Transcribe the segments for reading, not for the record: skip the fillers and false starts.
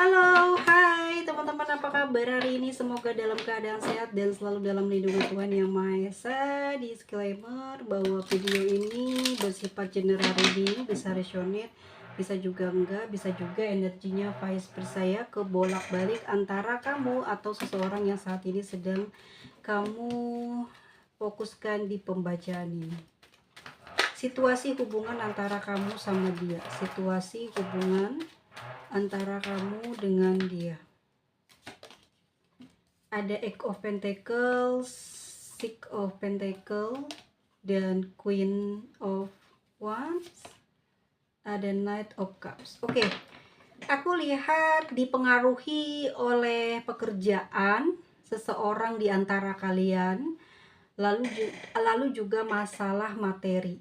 Halo, hai teman-teman, apa kabar hari ini? Semoga dalam keadaan sehat dan selalu dalam lindungan Tuhan Yang Maha Esa. Disclaimer bahwa video ini bersifat general reading, bisa resonate, bisa juga enggak, bisa juga energinya vice versa ya, kebolak-balik antara kamu atau seseorang yang saat ini sedang kamu fokuskan di pembacaan ini. Situasi hubungan antara kamu sama dia, situasi hubungan antara kamu dengan dia. Ada Eight of Pentacles, Six of Pentacles, dan Queen of Wands. Ada Knight of Cups. Oke, aku lihat dipengaruhi oleh pekerjaan seseorang di antara kalian, lalu juga masalah materi.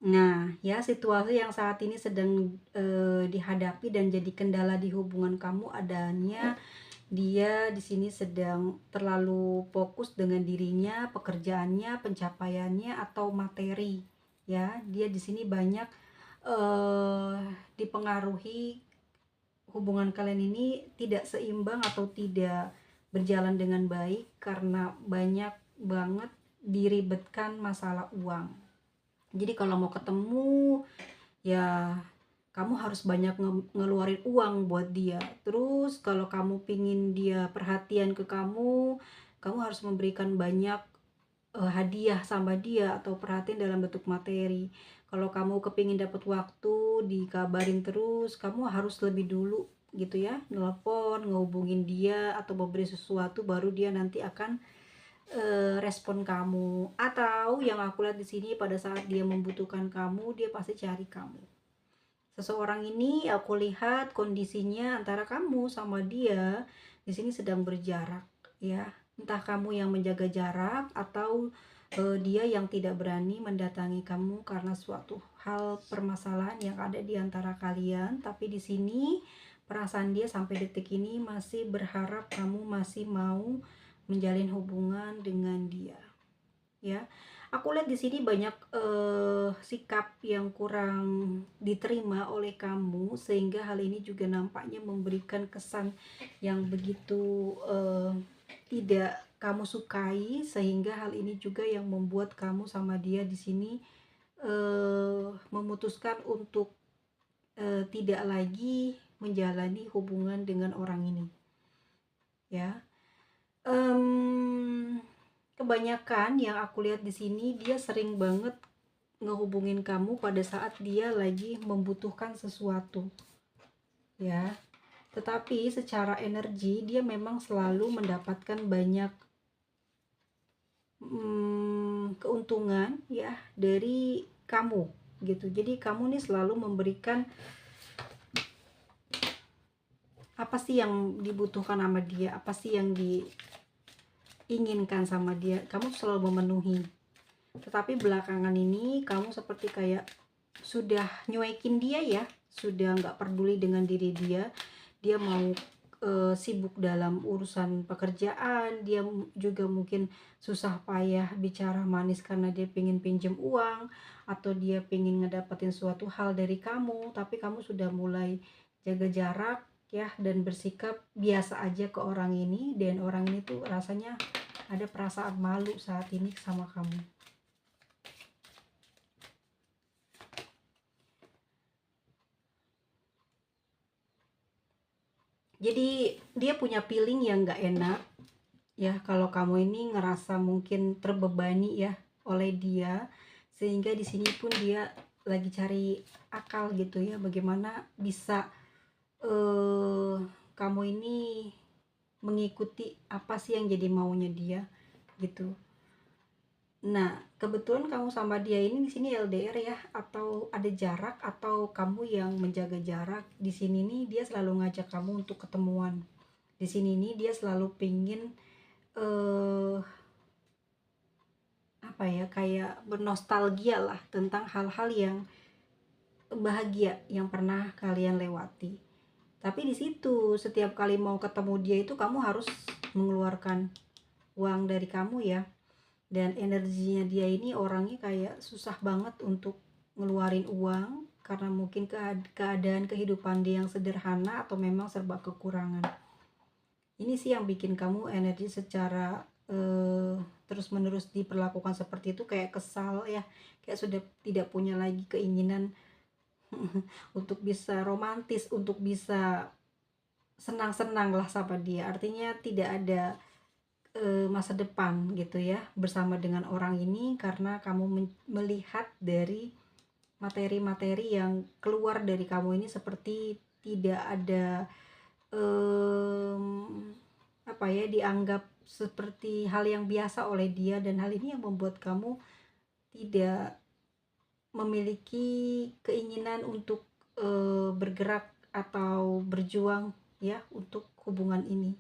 Nah, ya, situasi yang saat ini sedang dihadapi dan jadi kendala di hubungan kamu adanya dia di sini sedang terlalu fokus dengan dirinya, pekerjaannya, pencapaiannya atau materi. Ya, dia di sini banyak dipengaruhi, hubungan kalian ini tidak seimbang atau tidak berjalan dengan baik karena banyak banget diribetkan masalah uang. Jadi kalau mau ketemu ya kamu harus banyak ngeluarin uang buat dia. Terus kalau kamu pingin dia perhatian ke kamu harus memberikan banyak hadiah sama dia atau perhatian dalam bentuk materi. Kalau kamu kepingin dapat waktu, dikabarin terus, kamu harus lebih dulu gitu ya, nelpon, ngehubungin dia atau memberi sesuatu, baru dia nanti akan respon kamu. Atau yang aku lihat di sini, pada saat dia membutuhkan kamu, dia pasti cari kamu. Seseorang ini aku lihat kondisinya antara kamu sama dia di sini sedang berjarak ya. Entah kamu yang menjaga jarak atau dia yang tidak berani mendatangi kamu karena suatu hal permasalahan yang ada di antara kalian. Tapi di sini perasaan dia sampai detik ini masih berharap kamu masih mau menjalin hubungan dengan dia. Ya, aku lihat di sini banyak sikap yang kurang diterima oleh kamu, sehingga hal ini juga nampaknya memberikan kesan yang begitu tidak kamu sukai, sehingga hal ini juga yang membuat kamu sama dia di sini memutuskan untuk tidak lagi menjalani hubungan dengan orang ini. Ya. Kebanyakan yang aku lihat di sini dia sering banget ngehubungin kamu pada saat dia lagi membutuhkan sesuatu. Ya. Tetapi secara energi dia memang selalu mendapatkan banyak keuntungan ya dari kamu gitu. Jadi kamu nih selalu memberikan apa sih yang dibutuhkan sama dia, apa sih yang diinginkan sama dia, kamu selalu memenuhi. Tetapi belakangan ini kamu seperti kayak sudah nyuekin dia ya, sudah nggak peduli dengan diri dia. Dia mau sibuk dalam urusan pekerjaan, dia juga mungkin susah payah bicara manis karena dia pengen pinjem uang atau dia pengen ngedapetin suatu hal dari kamu, tapi kamu sudah mulai jaga jarak ya dan bersikap biasa aja ke orang ini, dan orang ini tuh rasanya ada perasaan malu saat ini sama kamu. Jadi dia punya feeling yang gak enak ya, kalau kamu ini ngerasa mungkin terbebani ya oleh dia, sehingga di sini pun dia lagi cari akal gitu ya, bagaimana bisa kamu ini mengikuti apa sih yang jadi maunya dia gitu. Nah, kebetulan kamu sama dia ini di sini LDR ya, atau ada jarak, atau kamu yang menjaga jarak. Di sini nih dia selalu ngajak kamu untuk ketemuan. Di sini nih dia selalu pingin apa ya, kayak bernostalgia lah tentang hal-hal yang bahagia yang pernah kalian lewati. Tapi di situ setiap kali mau ketemu dia itu kamu harus mengeluarkan uang dari kamu ya. Dan energinya dia ini orangnya kayak susah banget untuk ngeluarin uang, karena mungkin keadaan kehidupan dia yang sederhana atau memang serba kekurangan. Ini sih yang bikin kamu energi secara terus-menerus diperlakukan seperti itu, kayak kesal ya, kayak sudah tidak punya lagi keinginan untuk bisa romantis, untuk bisa senang-senang lah sama dia. Artinya tidak ada masa depan gitu ya bersama dengan orang ini, karena kamu melihat dari materi-materi yang keluar dari kamu ini seperti tidak ada apa ya, dianggap seperti hal yang biasa oleh dia, dan hal ini yang membuat kamu tidak memiliki keinginan untuk bergerak atau berjuang ya untuk hubungan ini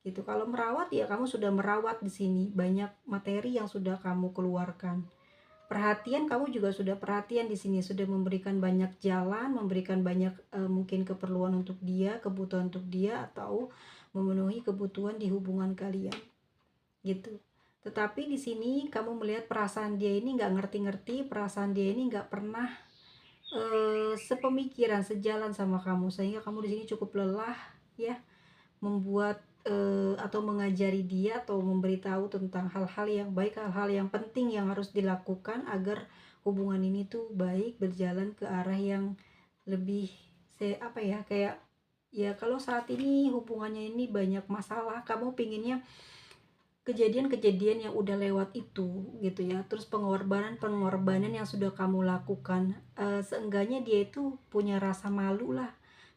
gitu. Kalau merawat ya kamu sudah merawat di sini, banyak materi yang sudah kamu keluarkan. Perhatian kamu juga sudah perhatian di sini, sudah memberikan banyak jalan, memberikan banyak mungkin keperluan untuk dia, kebutuhan untuk dia, atau memenuhi kebutuhan di hubungan kalian gitu. Tetapi di sini kamu melihat perasaan dia ini nggak ngerti-ngerti, perasaan dia ini nggak pernah sepemikiran, sejalan sama kamu, sehingga kamu di sini cukup lelah ya, membuat atau mengajari dia atau memberitahu tentang hal-hal yang baik, hal-hal yang penting yang harus dilakukan agar hubungan ini tuh baik, berjalan ke arah yang lebih apa ya, kayak ya kalau saat ini hubungannya ini banyak masalah, kamu pinginnya kejadian-kejadian yang udah lewat itu gitu ya, terus pengorbanan yang sudah kamu lakukan, seenggaknya dia itu punya rasa malu lah,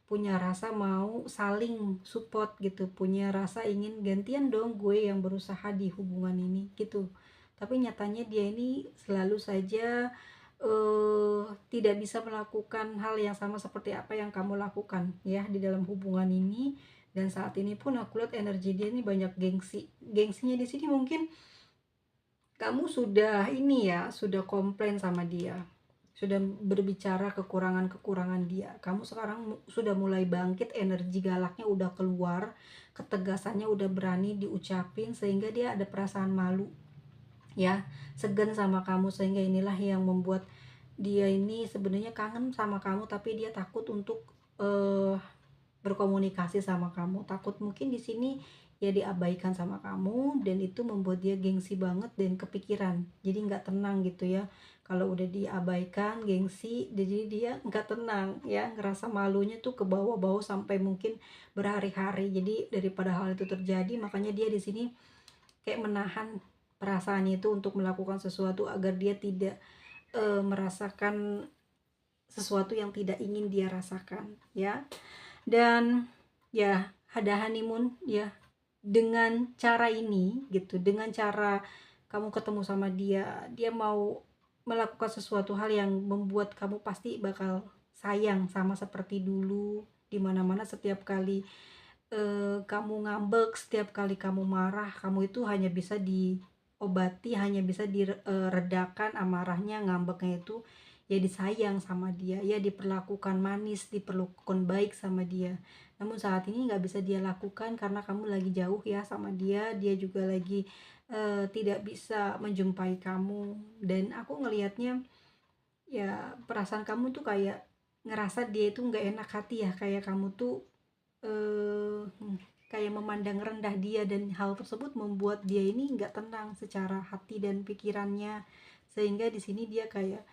punya rasa mau saling support gitu, punya rasa ingin gantian dong gue yang berusaha di hubungan ini gitu. Tapi nyatanya dia ini selalu saja tidak bisa melakukan hal yang sama seperti apa yang kamu lakukan ya di dalam hubungan ini. Dan saat ini pun aku lihat energi dia ini banyak gengsinya di sini. Mungkin kamu sudah ini ya, sudah komplain sama dia, sudah berbicara kekurangan-kekurangan dia. Kamu sekarang sudah mulai bangkit, energi galaknya udah keluar, ketegasannya udah berani diucapin, sehingga dia ada perasaan malu ya, segan sama kamu, sehingga inilah yang membuat dia ini sebenarnya kangen sama kamu, tapi dia takut untuk berkomunikasi sama kamu, takut mungkin di sini ya diabaikan sama kamu, dan itu membuat dia gengsi banget dan kepikiran, jadi nggak tenang gitu ya. Kalau udah diabaikan gengsi, jadi dia nggak tenang ya, ngerasa malunya tuh ke bawah-bawah sampai mungkin berhari-hari. Jadi daripada hal itu terjadi, makanya dia di sini kayak menahan perasaannya itu untuk melakukan sesuatu agar dia tidak merasakan sesuatu yang tidak ingin dia rasakan ya. Dan ya ada honeymoon ya, dengan cara ini gitu, dengan cara kamu ketemu sama dia, dia mau melakukan sesuatu hal yang membuat kamu pasti bakal sayang sama seperti dulu. Dimana-mana setiap kali kamu ngambek, setiap kali kamu marah, kamu itu hanya bisa diobati, hanya bisa diredakan amarahnya, ngambeknya itu ya disayang sama dia, ya diperlakukan manis, diperlakukan baik sama dia. Namun saat ini nggak bisa dia lakukan karena kamu lagi jauh ya sama dia, dia juga lagi tidak bisa menjumpai kamu. Dan aku ngelihatnya ya perasaan kamu tuh kayak ngerasa dia itu nggak enak hati ya, kayak kamu tuh kayak memandang rendah dia, dan hal tersebut membuat dia ini nggak tenang secara hati dan pikirannya, sehingga di sini dia kayak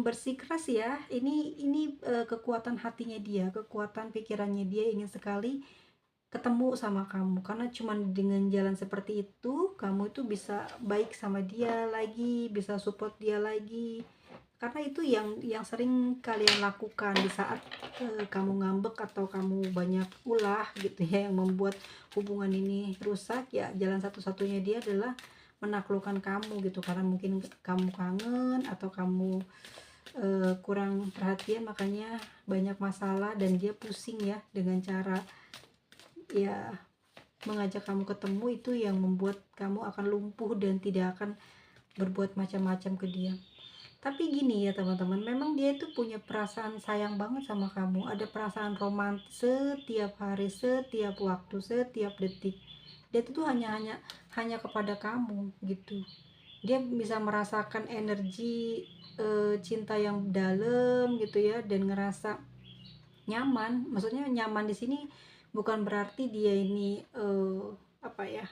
bersikeras ya. Ini kekuatan hatinya dia, kekuatan pikirannya dia ingin sekali ketemu sama kamu, karena cuman dengan jalan seperti itu kamu itu bisa baik sama dia lagi, bisa support dia lagi, karena itu yang sering kalian lakukan di saat kamu ngambek atau kamu banyak ulah gitu ya, yang membuat hubungan ini rusak ya. Jalan satu-satunya dia adalah menaklukkan kamu gitu, karena mungkin kamu kangen atau kamu kurang perhatian, makanya banyak masalah, dan dia pusing ya dengan cara ya mengajak kamu ketemu itu yang membuat kamu akan lumpuh dan tidak akan berbuat macam-macam ke dia. Tapi gini ya teman-teman, memang dia itu punya perasaan sayang banget sama kamu, ada perasaan romantis setiap hari, setiap waktu, setiap detik. Dia itu tuh hanya kepada kamu gitu. Dia bisa merasakan energi cinta yang dalam gitu ya, dan ngerasa nyaman. Maksudnya nyaman di sini bukan berarti dia ini apa ya,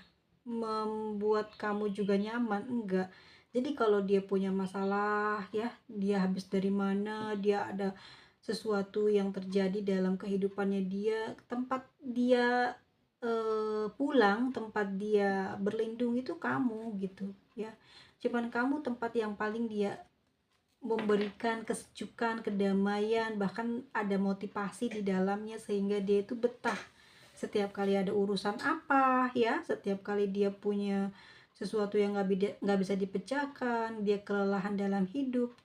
membuat kamu juga nyaman, enggak. Jadi kalau dia punya masalah ya, dia habis dari mana, dia ada sesuatu yang terjadi dalam kehidupannya dia, tempat dia pulang, tempat dia berlindung itu kamu gitu ya. Cuman kamu tempat yang paling dia memberikan kesejukan, kedamaian, bahkan ada motivasi di dalamnya sehingga dia itu betah. Setiap kali ada urusan apa ya, setiap kali dia punya sesuatu yang nggak bisa dipecahkan, dia kelelahan dalam hidup,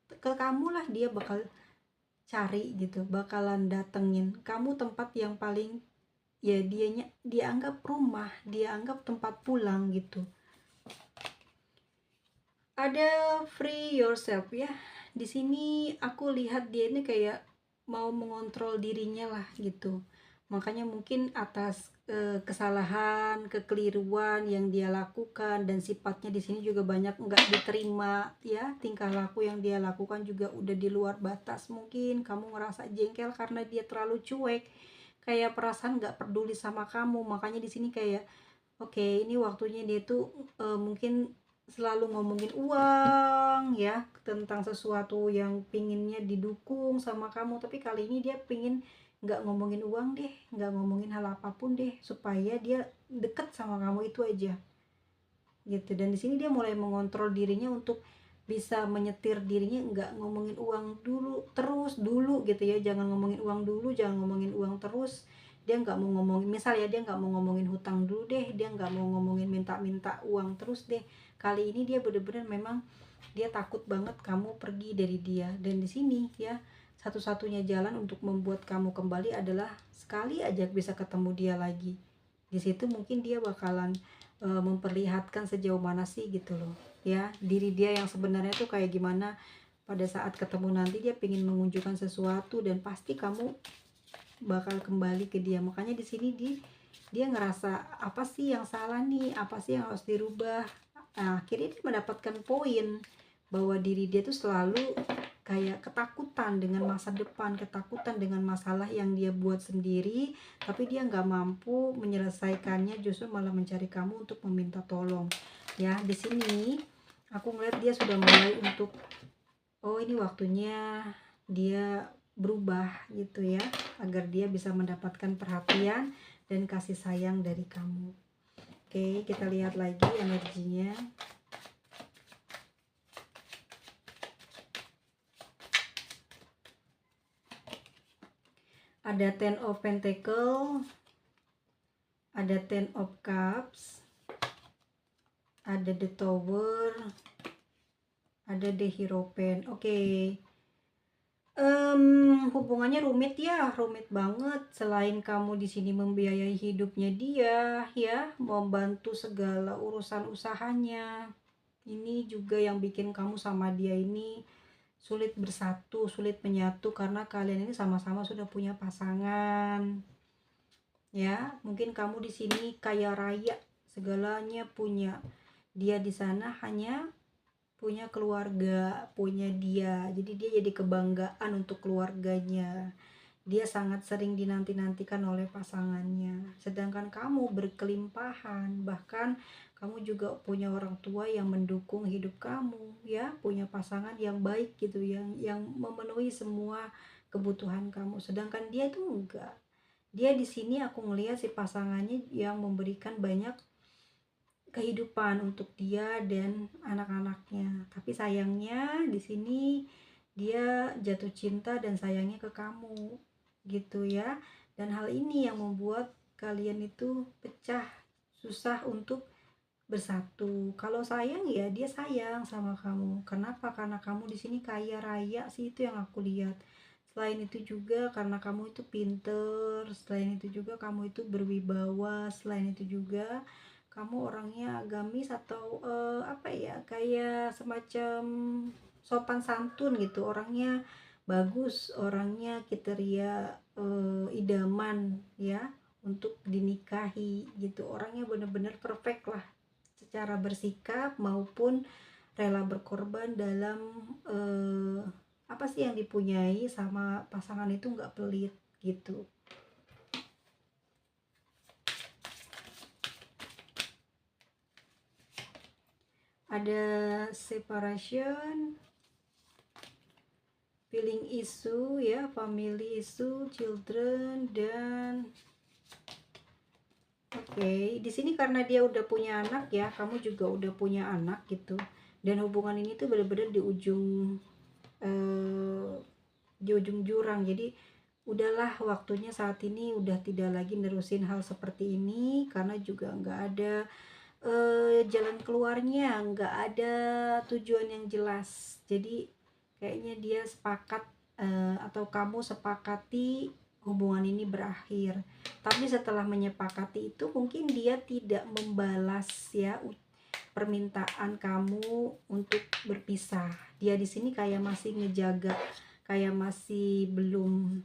ke kamu lah dia bakal cari gitu, bakalan datengin kamu, tempat yang paling ya dia anggap rumah, dia anggap tempat pulang gitu. Ada free yourself ya. Di sini aku lihat dia ini kayak mau mengontrol dirinya lah gitu. Makanya mungkin atas kesalahan, kekeliruan yang dia lakukan, dan sifatnya di sini juga banyak nggak diterima ya, tingkah laku yang dia lakukan juga udah di luar batas. Mungkin kamu ngerasa jengkel karena dia terlalu cuek, kayak perasaan nggak peduli sama kamu. Makanya di sini kayak oke, ini waktunya dia tuh mungkin selalu ngomongin uang ya, tentang sesuatu yang pinginnya didukung sama kamu, tapi kali ini dia pingin nggak ngomongin uang deh, nggak ngomongin hal apapun deh, supaya dia deket sama kamu itu aja gitu. Dan di sini dia mulai mengontrol dirinya untuk bisa menyetir dirinya, nggak ngomongin uang dulu terus dulu gitu ya, jangan ngomongin uang dulu, jangan ngomongin uang terus. Dia nggak mau ngomongin, misal ya, dia nggak mau ngomongin hutang dulu deh, dia nggak mau ngomongin minta-minta uang terus deh. Kali ini dia bener-bener memang dia takut banget kamu pergi dari dia. Dan di sini ya, satu-satunya jalan untuk membuat kamu kembali adalah sekali aja bisa ketemu dia lagi. Di situ mungkin dia bakalan memperlihatkan sejauh mana sih gitu loh ya, diri dia yang sebenarnya tuh kayak gimana. Pada saat ketemu nanti dia pengen mengunjukkan sesuatu, dan pasti kamu bakal kembali ke dia. Makanya di sini dia ngerasa apa sih yang salah nih, apa sih yang harus dirubah. Nah, akhirnya dia mendapatkan poin bahwa diri dia tuh selalu kayak ketakutan dengan masa depan, ketakutan dengan masalah yang dia buat sendiri, tapi dia nggak mampu menyelesaikannya, justru malah mencari kamu untuk meminta tolong. Ya, di sini aku ngeliat dia sudah mulai untuk, oh ini waktunya dia berubah gitu ya, agar dia bisa mendapatkan perhatian dan kasih sayang dari kamu. Oke, kita lihat lagi energinya. Ada Ten of Pentacle, ada Ten of Cups, ada The Tower, ada The Hierophant. Oke. Hubungannya rumit ya, rumit banget. Selain kamu di sini membiayai hidupnya dia ya, membantu segala urusan usahanya, ini juga yang bikin kamu sama dia ini sulit bersatu, sulit menyatu, karena kalian ini sama-sama sudah punya pasangan ya. Mungkin kamu di sini kaya raya, segalanya punya. Dia di sana hanya punya keluarga, punya dia. Jadi dia jadi kebanggaan untuk keluarganya. Dia sangat sering dinanti-nantikan oleh pasangannya. Sedangkan kamu berkelimpahan, bahkan kamu juga punya orang tua yang mendukung hidup kamu, ya, punya pasangan yang baik gitu, yang memenuhi semua kebutuhan kamu. Sedangkan dia itu enggak. Dia di sini aku ngelihat si pasangannya yang memberikan banyak kehidupan untuk dia dan anak-anaknya. Tapi sayangnya di sini dia jatuh cinta dan sayangnya ke kamu gitu ya. Dan hal ini yang membuat kalian itu pecah, susah untuk bersatu. Kalau sayang ya dia sayang sama kamu. Kenapa? Karena kamu di sini kaya raya sih, itu yang aku lihat. Selain itu juga karena kamu itu pinter, selain itu juga kamu itu berwibawa, selain itu juga kamu orangnya agamis atau apa ya, kayak semacam sopan santun gitu, orangnya bagus, orangnya kriteria idaman ya untuk dinikahi gitu, orangnya bener-bener perfect lah secara bersikap maupun rela berkorban dalam apa sih yang dipunyai sama pasangan itu nggak pelit gitu. Ada separation, feeling issue ya, family issue, children, dan oke, di sini karena dia udah punya anak ya, kamu juga udah punya anak gitu. Dan hubungan ini tuh bener-bener di ujung jurang. Jadi udahlah, waktunya saat ini udah tidak lagi nerusin hal seperti ini karena juga nggak ada jalan keluarnya, nggak ada tujuan yang jelas. Jadi kayaknya dia sepakat atau kamu sepakati hubungan ini berakhir. Tapi setelah menyepakati itu mungkin dia tidak membalas ya permintaan kamu untuk berpisah. Dia di sini kayak masih ngejaga, kayak masih belum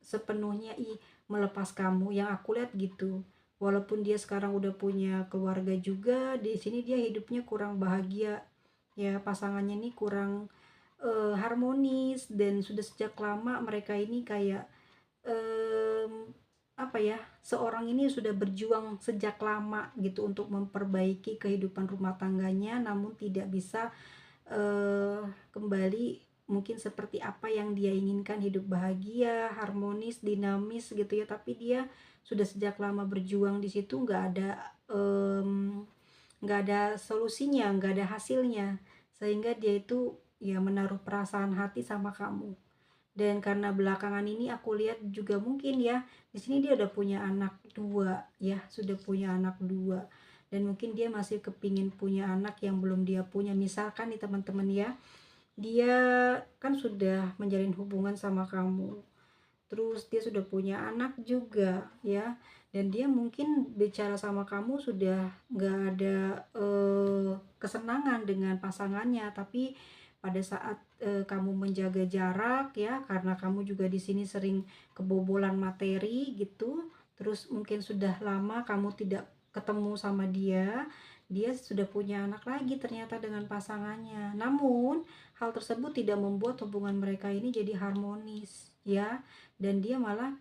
sepenuhnya melepas kamu. Yang aku lihat gitu. Walaupun dia sekarang udah punya keluarga juga, di sini dia hidupnya kurang bahagia. Ya, pasangannya ini kurang harmonis, dan sudah sejak lama mereka ini kayak apa ya, seorang ini sudah berjuang sejak lama gitu untuk memperbaiki kehidupan rumah tangganya, namun tidak bisa kembali mungkin seperti apa yang dia inginkan, hidup bahagia, harmonis, dinamis gitu ya. Tapi dia sudah sejak lama berjuang di situ, nggak ada solusinya, nggak ada hasilnya, sehingga dia itu ya menaruh perasaan hati sama kamu. Dan karena belakangan ini aku lihat juga mungkin ya, di sini dia udah punya anak dua ya, sudah punya anak dua, dan mungkin dia masih kepingin punya anak yang belum dia punya. Misalkan nih teman-teman ya, dia kan sudah menjalin hubungan sama kamu, terus dia sudah punya anak juga ya, dan dia mungkin bicara sama kamu sudah nggak ada kesenangan dengan pasangannya. Tapi pada saat kamu menjaga jarak ya, karena kamu juga di sini sering kebobolan materi gitu, terus mungkin sudah lama kamu tidak ketemu sama dia, dia sudah punya anak lagi ternyata dengan pasangannya. Namun hal tersebut tidak membuat hubungan mereka ini jadi harmonis ya, dan dia malah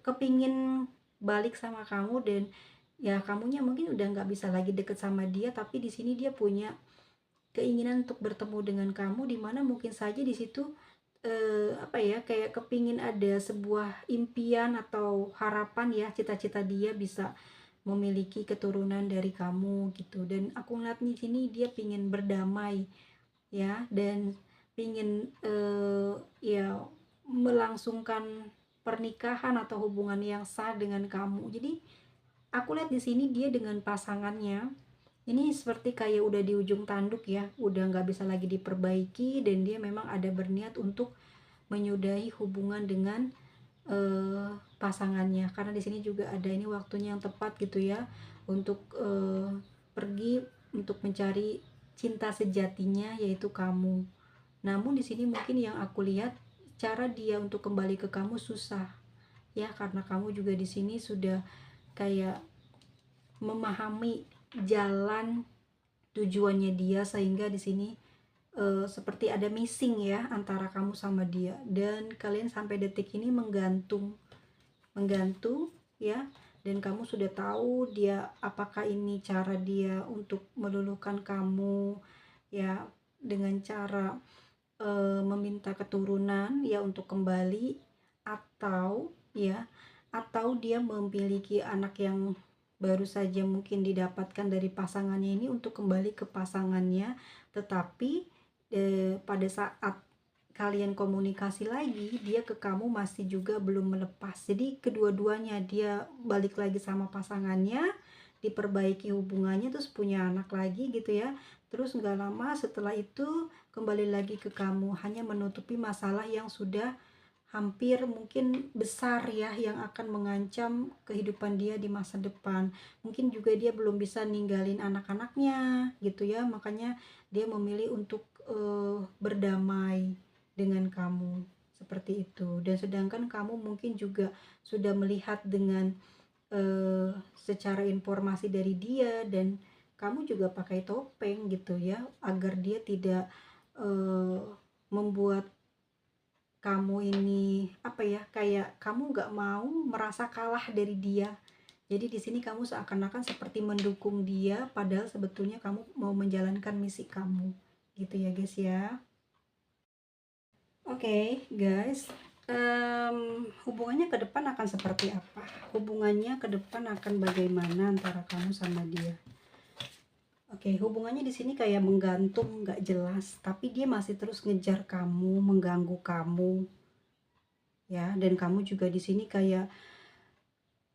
kepingin balik sama kamu. Dan ya kamunya mungkin udah nggak bisa lagi deket sama dia, tapi di sini dia punya keinginan untuk bertemu dengan kamu, dimana mungkin saja di situ apa ya, kayak kepingin ada sebuah impian atau harapan ya, cita-cita dia bisa memiliki keturunan dari kamu gitu. Dan aku ngeliat di sini dia pingin berdamai ya, dan pingin ya melangsungkan pernikahan atau hubungan yang sah dengan kamu. Jadi aku lihat di sini dia dengan pasangannya ini seperti kayak udah di ujung tanduk ya, udah nggak bisa lagi diperbaiki, dan dia memang ada berniat untuk menyudahi hubungan dengan pasangannya. Karena di sini juga ada ini waktunya yang tepat gitu ya, untuk pergi untuk mencari cinta sejatinya, yaitu kamu. Namun di sini mungkin yang aku lihat, cara dia untuk kembali ke kamu susah ya, karena kamu juga di sini sudah kayak memahami jalan tujuannya dia, sehingga di sini seperti ada missing ya antara kamu sama dia, dan kalian sampai detik ini menggantung ya. Dan kamu sudah tahu dia apakah ini cara dia untuk meluluhkan kamu ya, dengan cara meminta keturunan ya untuk kembali, atau ya, atau dia memiliki anak yang baru saja mungkin didapatkan dari pasangannya ini untuk kembali ke pasangannya. Tetapi pada saat kalian komunikasi lagi, dia ke kamu masih juga belum melepas. Jadi kedua-duanya, dia balik lagi sama pasangannya, diperbaiki hubungannya, terus punya anak lagi gitu ya. Terus nggak lama setelah itu kembali lagi ke kamu, hanya menutupi masalah yang sudah hampir mungkin besar ya, yang akan mengancam kehidupan dia di masa depan. Mungkin juga dia belum bisa ninggalin anak-anaknya gitu ya, makanya dia memilih untuk berdamai dengan kamu seperti itu. Dan sedangkan kamu mungkin juga sudah melihat dengan secara informasi dari dia, dan kamu juga pakai topeng gitu ya, agar dia tidak membuat kamu ini apa ya, kayak kamu nggak mau merasa kalah dari dia. Jadi di sini kamu seakan-akan seperti mendukung dia, padahal sebetulnya kamu mau menjalankan misi kamu, gitu ya guys ya. Oke, guys, hubungannya ke depan akan seperti apa? Hubungannya ke depan akan bagaimana antara kamu sama dia? Oke, hubungannya di sini kayak menggantung, nggak jelas, tapi dia masih terus ngejar kamu, mengganggu kamu, ya. Dan kamu juga di sini kayak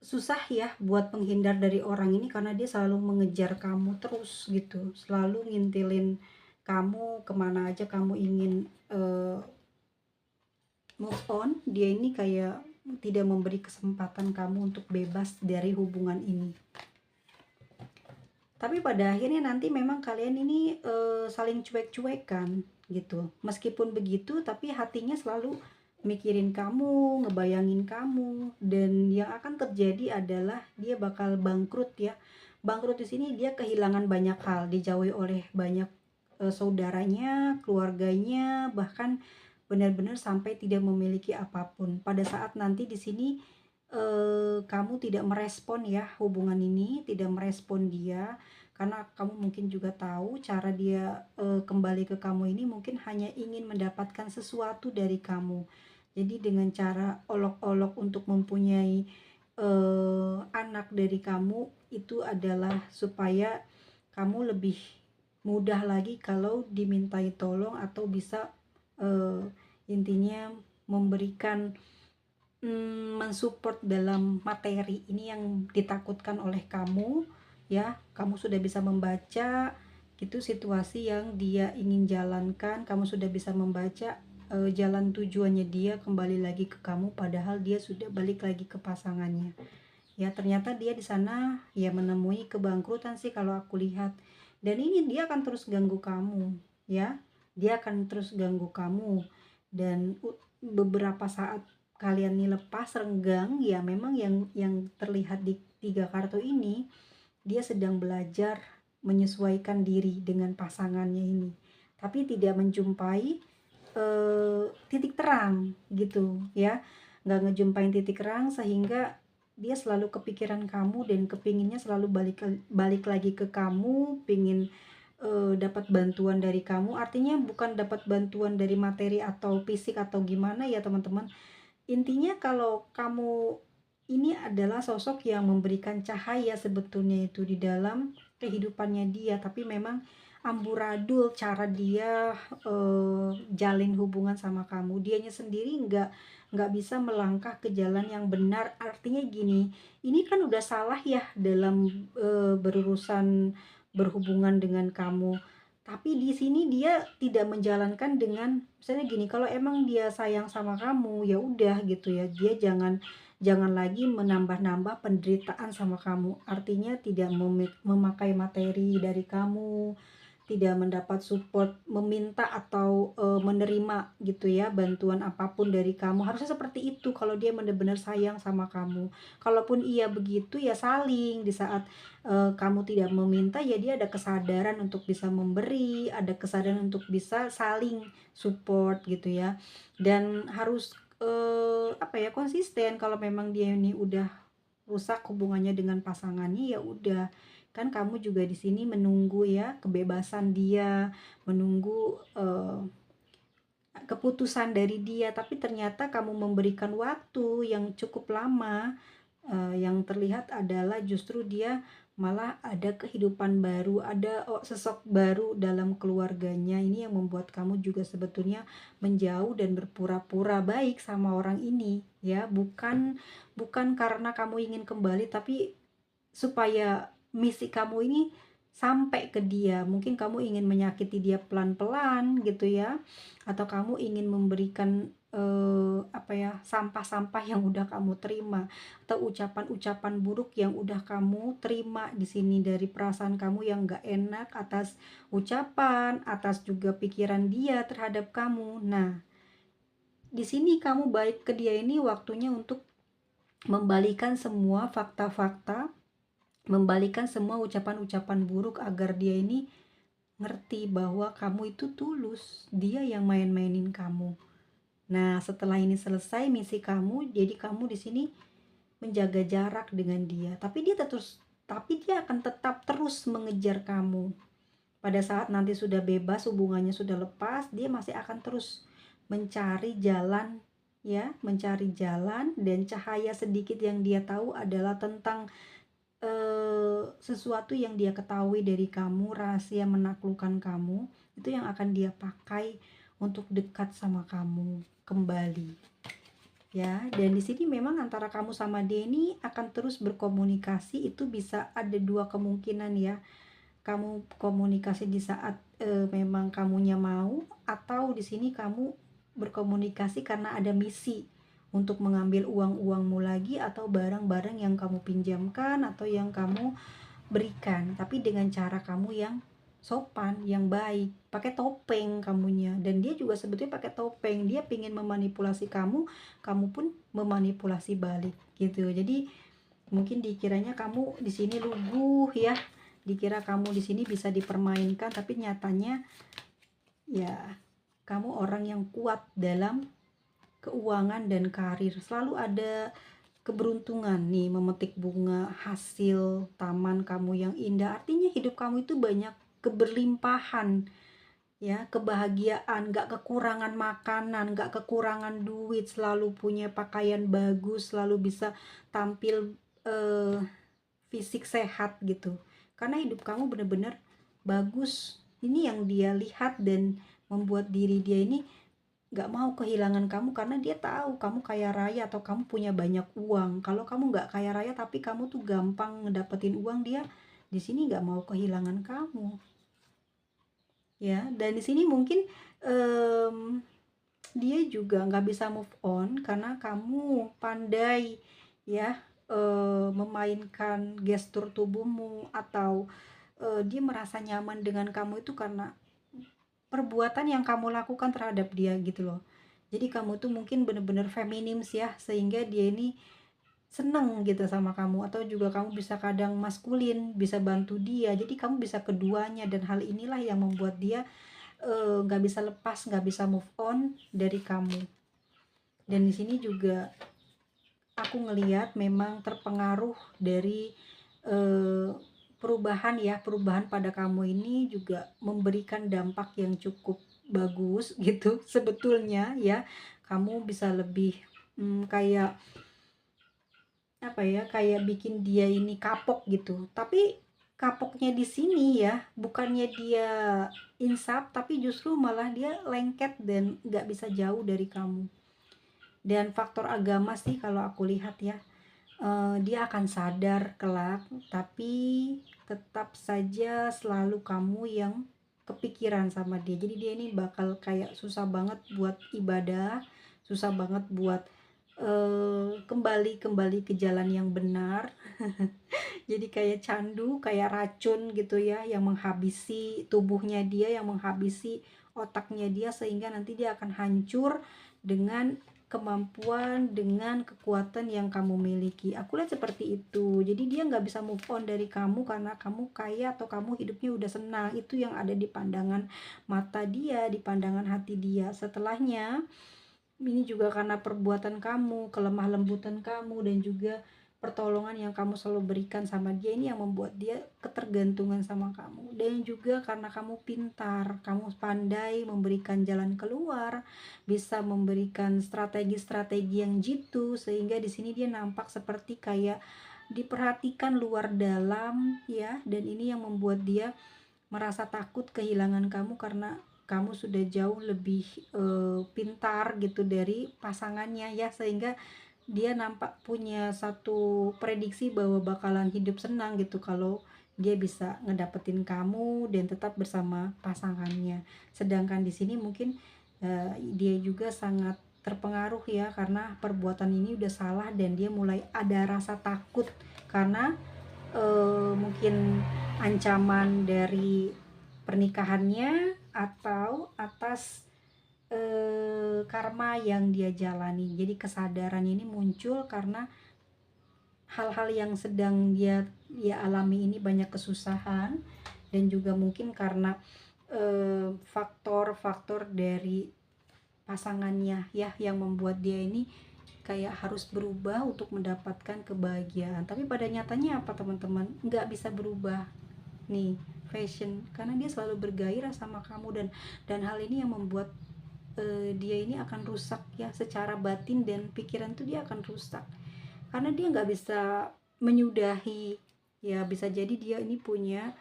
susah ya buat menghindar dari orang ini karena dia selalu mengejar kamu terus gitu, selalu ngintilin kamu kemana aja kamu ingin move on. Dia ini kayak tidak memberi kesempatan kamu untuk bebas dari hubungan ini. Tapi pada akhirnya nanti memang kalian ini saling cuek-cuekan gitu. Meskipun begitu, tapi hatinya selalu mikirin kamu, ngebayangin kamu, dan yang akan terjadi adalah dia bakal bangkrut ya. Bangkrut di sini dia kehilangan banyak hal, dijauhi oleh banyak saudaranya, keluarganya, bahkan benar-benar sampai tidak memiliki apapun. Pada saat nanti di sini kamu tidak merespon ya hubungan ini, tidak merespon dia, karena kamu mungkin juga tahu cara dia kembali ke kamu ini mungkin hanya ingin mendapatkan sesuatu dari kamu. Jadi dengan cara olok-olok untuk mempunyai anak dari kamu itu adalah supaya kamu lebih mudah lagi kalau dimintai tolong atau bisa intinya memberikan mensupport dalam materi ini yang ditakutkan oleh kamu ya. Kamu sudah bisa membaca gitu situasi yang dia ingin jalankan, kamu sudah bisa membaca jalan tujuannya dia kembali lagi ke kamu, padahal dia sudah balik lagi ke pasangannya ya. Ternyata dia di sana ya menemui kebangkrutan sih kalau aku lihat, dan ini dia akan terus ganggu kamu ya, dia akan terus ganggu kamu. Dan beberapa saat kalian nih lepas renggang ya, memang yang terlihat di 3 kartu ini dia sedang belajar menyesuaikan diri dengan pasangannya ini, tapi tidak menjumpai titik terang gitu ya, nggak ngejumpain titik terang, sehingga dia selalu kepikiran kamu dan kepinginnya selalu balik lagi ke kamu, pingin dapat bantuan dari kamu. Artinya bukan dapat bantuan dari materi atau fisik atau gimana ya teman-teman. Intinya kalau kamu ini adalah sosok yang memberikan cahaya sebetulnya itu di dalam kehidupannya dia, tapi memang amburadul cara dia jalin hubungan sama kamu. Dianya sendiri nggak bisa melangkah ke jalan yang benar. Artinya gini, ini kan udah salah ya dalam berurusan berhubungan dengan kamu, tapi di sini dia tidak menjalankan dengan misalnya gini, kalau emang dia sayang sama kamu ya udah gitu ya, dia jangan jangan lagi menambah-nambah penderitaan sama kamu. Artinya tidak memakai materi dari kamu, tidak mendapat support, meminta atau menerima gitu ya bantuan apapun dari kamu. Harusnya seperti itu kalau dia benar-benar sayang sama kamu. Kalaupun iya begitu ya saling, di saat kamu tidak meminta ya dia ada kesadaran untuk bisa memberi, ada kesadaran untuk bisa saling support gitu ya. Dan harus apa ya, konsisten. Kalau memang dia ini udah rusak hubungannya dengan pasangannya ya udah, kan kamu juga di sini menunggu ya kebebasan dia, menunggu keputusan dari dia, tapi ternyata kamu memberikan waktu yang cukup lama. Yang terlihat adalah justru dia malah ada kehidupan baru, ada sosok baru dalam keluarganya. Ini yang membuat kamu juga sebetulnya menjauh dan berpura-pura baik sama orang ini ya, bukan bukan karena kamu ingin kembali, tapi supaya misi kamu ini sampai ke dia. Mungkin kamu ingin menyakiti dia pelan-pelan gitu ya, atau kamu ingin memberikan apa ya, sampah-sampah yang udah kamu terima, atau ucapan-ucapan buruk yang udah kamu terima di sini dari perasaan kamu yang gak enak atas ucapan, atas juga pikiran dia terhadap kamu. Nah, di sini kamu baik ke dia ini waktunya untuk membalikan semua fakta-fakta membalikan semua ucapan-ucapan buruk agar dia ini ngerti bahwa kamu itu tulus, dia yang main-mainin kamu. Nah, setelah ini selesai misi kamu, jadi kamu di sini menjaga jarak dengan dia, tapi dia akan tetap terus mengejar kamu. Pada saat nanti sudah bebas, hubungannya sudah lepas, dia masih akan terus mencari jalan, ya, mencari jalan, dan cahaya sedikit yang dia tahu adalah tentang sesuatu yang dia ketahui dari kamu, rahasia menaklukkan kamu, itu yang akan dia pakai untuk dekat sama kamu kembali. Ya, dan di sini memang antara kamu sama dia ini akan terus berkomunikasi. Itu bisa ada dua kemungkinan ya. Kamu komunikasi di saat memang kamunya mau, atau di sini kamu berkomunikasi karena ada misi untuk mengambil uang-uangmu lagi atau barang-barang yang kamu pinjamkan atau yang kamu berikan, tapi dengan cara kamu yang sopan, yang baik, pakai topeng kamunya. Dan dia juga sebetulnya pakai topeng, dia pingin memanipulasi kamu, kamu pun memanipulasi balik gitu. Jadi mungkin dikiranya kamu di sini lugu ya, dikira kamu di sini bisa dipermainkan, tapi nyatanya ya kamu orang yang kuat dalam keuangan dan karir. Selalu ada keberuntungan nih, memetik bunga hasil taman kamu yang indah. Artinya hidup kamu itu banyak keberlimpahan ya, kebahagiaan, gak kekurangan makanan, gak kekurangan duit, selalu punya pakaian bagus, selalu bisa tampil fisik sehat gitu. Karena hidup kamu benar-benar bagus. Ini yang dia lihat dan membuat diri dia ini gak mau kehilangan kamu, karena dia tahu kamu kaya raya atau kamu punya banyak uang. Kalau kamu gak kaya raya tapi kamu tuh gampang ngedapetin uang, dia di sini gak mau kehilangan kamu ya. Dan di sini mungkin dia juga nggak bisa move on karena kamu pandai ya memainkan gestur tubuhmu, atau dia merasa nyaman dengan kamu itu karena perbuatan yang kamu lakukan terhadap dia gitu loh. Jadi kamu tuh mungkin bener-bener feminim ya, sehingga dia ini seneng gitu sama kamu. Atau juga kamu bisa kadang maskulin, bisa bantu dia, jadi kamu bisa keduanya. Dan hal inilah yang membuat dia nggak bisa lepas, nggak bisa move on dari kamu. Dan di sini juga aku ngelihat memang terpengaruh dari perubahan pada kamu ini juga memberikan dampak yang cukup bagus gitu sebetulnya ya. Kamu bisa lebih kayak apa ya, kayak bikin dia ini kapok gitu. Tapi kapoknya di sini ya, bukannya dia insaf, tapi justru malah dia lengket dan nggak bisa jauh dari kamu. Dan faktor agama sih kalau aku lihat ya, dia akan sadar kelak, tapi tetap saja selalu kamu yang kepikiran sama dia. Jadi dia ini bakal kayak susah banget buat ibadah, susah banget buat kembali ke jalan yang benar. Jadi kayak candu, kayak racun gitu ya, yang menghabisi tubuhnya dia, yang menghabisi otaknya dia, sehingga nanti dia akan hancur dengan kemampuan, dengan kekuatan yang kamu miliki. Aku lihat seperti itu. Jadi dia nggak bisa move on dari kamu karena kamu kaya atau kamu hidupnya udah senang. Itu yang ada di pandangan mata dia, di pandangan hati dia. Setelahnya ini juga karena perbuatan kamu, kelemah lembutan kamu, dan juga pertolongan yang kamu selalu berikan sama dia, ini yang membuat dia ketergantungan sama kamu. Dan juga karena kamu pintar, kamu pandai memberikan jalan keluar, bisa memberikan strategi-strategi yang jitu, sehingga di sini dia nampak seperti kayak diperhatikan luar dalam ya. Dan ini yang membuat dia merasa takut kehilangan kamu karena kamu sudah jauh lebih pintar gitu dari pasangannya ya, sehingga dia nampak punya satu prediksi bahwa bakalan hidup senang gitu kalau dia bisa ngedapetin kamu dan tetap bersama pasangannya. Sedangkan di sini mungkin dia juga sangat terpengaruh ya, karena perbuatan ini udah salah dan dia mulai ada rasa takut karena mungkin ancaman dari pernikahannya atau atas karma yang dia jalani. Jadi kesadaran ini muncul karena hal-hal yang sedang dia alami ini banyak kesusahan, dan juga mungkin karena faktor-faktor dari pasangannya ya yang membuat dia ini kayak harus berubah untuk mendapatkan kebahagiaan. Tapi pada nyatanya apa teman-teman? Nggak bisa berubah nih fashion, karena dia selalu bergairah sama kamu, dan hal ini yang membuat dia ini akan rusak ya secara batin dan pikiran tuh dia akan rusak karena dia nggak bisa menyudahi. Ya bisa jadi dia ini punya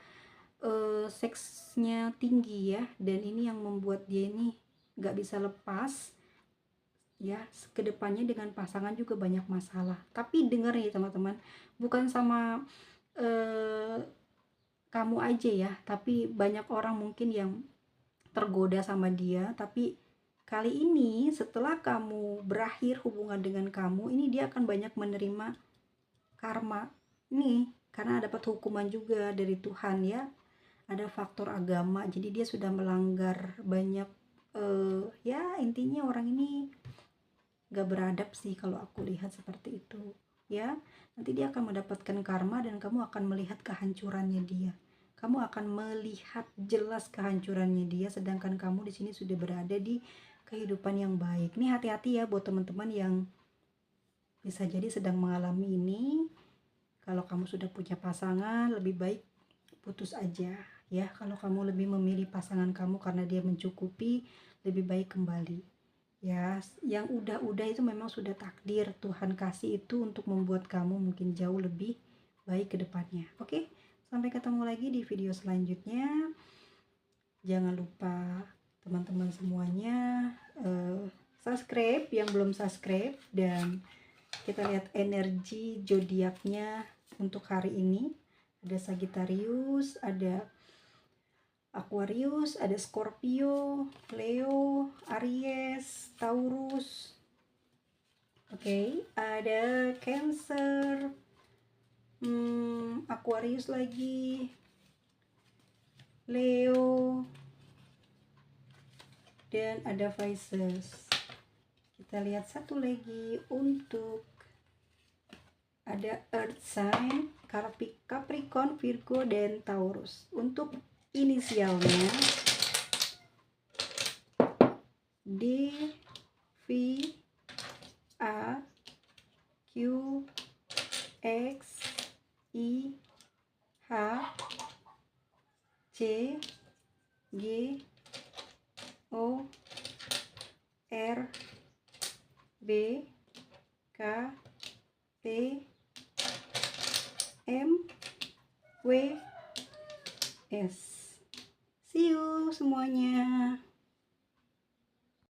seksnya tinggi ya, dan ini yang membuat dia ini nggak bisa lepas ya, kedepannya dengan pasangan juga banyak masalah. Tapi dengar nih teman-teman, bukan sama eh, kamu aja ya, tapi banyak orang mungkin yang tergoda sama dia. Tapi kali ini setelah kamu berakhir hubungan dengan kamu ini, dia akan banyak menerima karma nih, karena dapat hukuman juga dari Tuhan ya, ada faktor agama, jadi dia sudah melanggar banyak. Ya intinya orang ini gak beradab sih kalau aku lihat seperti itu ya. Nanti dia akan mendapatkan karma dan kamu akan melihat kehancurannya dia. Kamu akan melihat jelas kehancurannya dia, sedangkan kamu di sini sudah berada di kehidupan yang baik. Nih hati-hati ya buat teman-teman yang bisa jadi sedang mengalami ini. Kalau kamu sudah punya pasangan, lebih baik putus aja ya. Kalau kamu lebih memilih pasangan kamu karena dia mencukupi, lebih baik kembali ya. Yang udah-udah itu memang sudah takdir Tuhan kasih itu untuk membuat kamu mungkin jauh lebih baik ke depannya. Oke, sampai ketemu lagi di video selanjutnya. Jangan lupa teman-teman semuanya subscribe yang belum subscribe, dan kita lihat energi zodiaknya untuk hari ini. Ada Sagittarius, ada Aquarius, ada Scorpio, Leo, Aries, Taurus. Oke, ada Cancer, Aquarius lagi, Leo, dan ada Pisces. Kita lihat satu lagi untuk ada Earth sign, Capricorn, Virgo, dan Taurus. Untuk inisialnya D, V, A, Q, X, I, H, C, G, O, R, B, K, T, M, W, S. See you semuanya.